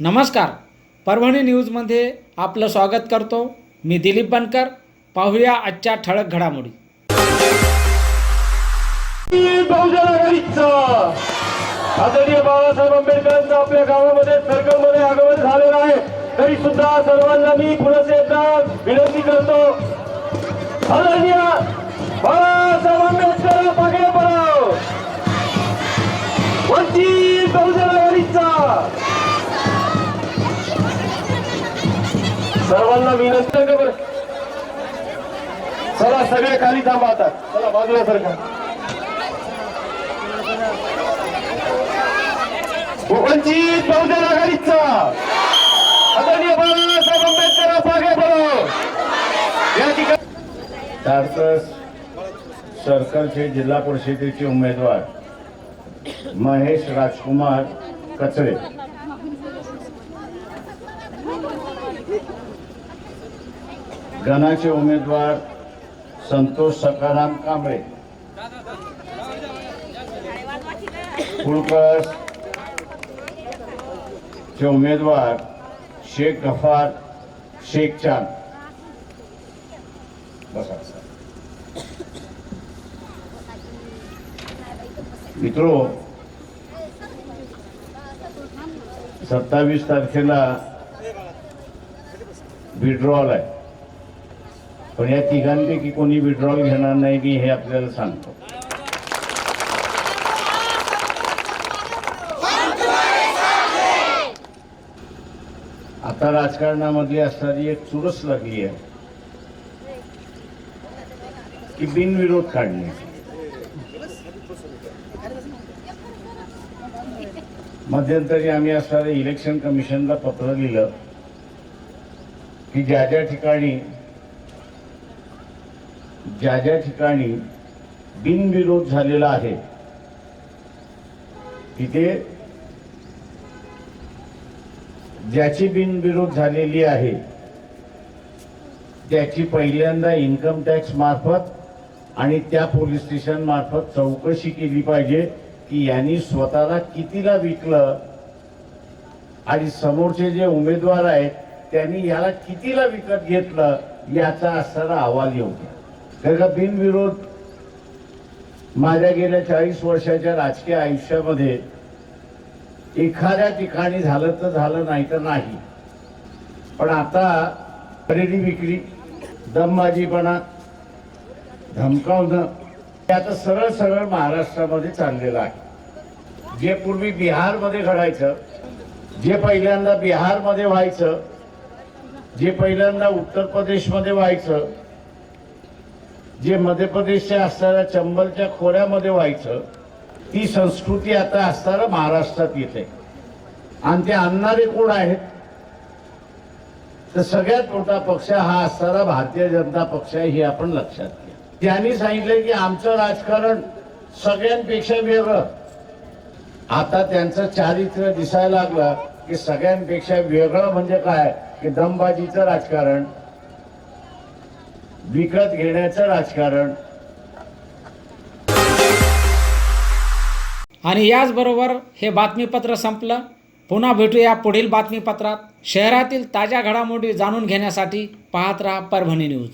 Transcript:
नमस्कार, परभणी न्यूजमध्ये आपलं स्वागत करतो. मी दिलीप बनकर. पाहूया आजच्या ठळक घडामोडी. आदरणीय बाळासाहेब आंबेडकरांचं आपल्या गावामध्ये सर्कलमध्ये आगमन झालेलं आहे. तरी सुद्धा सर्वांना मी पुनश्च एकदा विनंती करतो, आदरणीय बाळासाहेब आंबेडकर मागे पडाव. वंचित बहुजन आघाडीचा सर्वांना विनंती कर. चला सगळे खाली थांबा. आता चला बाजूला सरका. वंचित बहुजन आघाडीचा आदरणीय बाळासाहेब आंबेडकर मागे पडाव. या ठिकाणी तारकस सर्कलचे जिल्हा परिषदेचे उमेदवार महेश राजकुमार कचरे, गणाचे उमेदवार संतोष सकाराम कांबळे, कुळकस चे उमेदवार शेख गफार शेख चांद. मित्रो, 27 तारखेला विड्रॉल आहे, पण या तिघांपैकी कोणी विड्रॉल घेणार नाही मी हे आपल्याला सांगतो. आता राजकारणामधली असणारी एक चुरस लागली आहे की बिनविरोध काढणे. मध्यंतरी आम्ही असणाऱ्या इलेक्शन कमिशनला पत्र लिहिलं की ज्या ज्या ठिकाणी बिनविरोध झालेला आहे तिथे ज्याची बिनविरोध झालेली आहे त्याची पहिल्यांदा इन्कम टॅक्स मार्फत आणि त्या पोलीस स्टेशन मार्फत चौकशी केली पाहिजे की यांनी स्वतःला कितीला विकलं आणि समोरचे जे उमेदवार आहेत त्यांनी याला कितीला विकत घेतलं याचा असणारा अहवाल येऊ द्या. कारण का बिनविरोध माझ्या गेल्या 40 वर्षाच्या राजकीय आयुष्यामध्ये एखाद्या ठिकाणी झालं तर झालं, नाही तर नाही. पण आता खरेदी विक्री, दमबाजीपणा, धमकावणं हे आता सरळ सरळ महाराष्ट्रामध्ये चाललेलं आहे. जे पूर्वी बिहारमध्ये घडायचं, जे पहिल्यांदा बिहारमध्ये व्हायचं, जे पहिल्यांदा उत्तर प्रदेशमध्ये व्हायचं, जे मध्य प्रदेशच्या असणाऱ्या चंबलच्या खोऱ्यामध्ये व्हायचं, ती संस्कृती आता असणारा महाराष्ट्रात येते. आणि ते आणणारे कोण आहेत तर सगळ्यात मोठा पक्ष हा असणारा भारतीय जनता पक्ष आहे, हे आपण लक्षात घ्या. त्यांनी सांगितलं की आमचं राजकारण सगळ्यांपेक्षा वेगळं. आता त्यांचं चारित्र्य दिसायला लागलं की सगळ्यांपेक्षा वेगळं म्हणजे काय की दमबाजीचं राजकारण, विकत घेण्याचं राजकारण. आणि याचबरोबर हे बातमीपत्र संपलं. पुन्हा भेटूया पुढील बातमीपत्रात. शहरातील ताज्या घडामोडी जाणून घेण्यासाठी पाहत राहा परभणी न्यूज.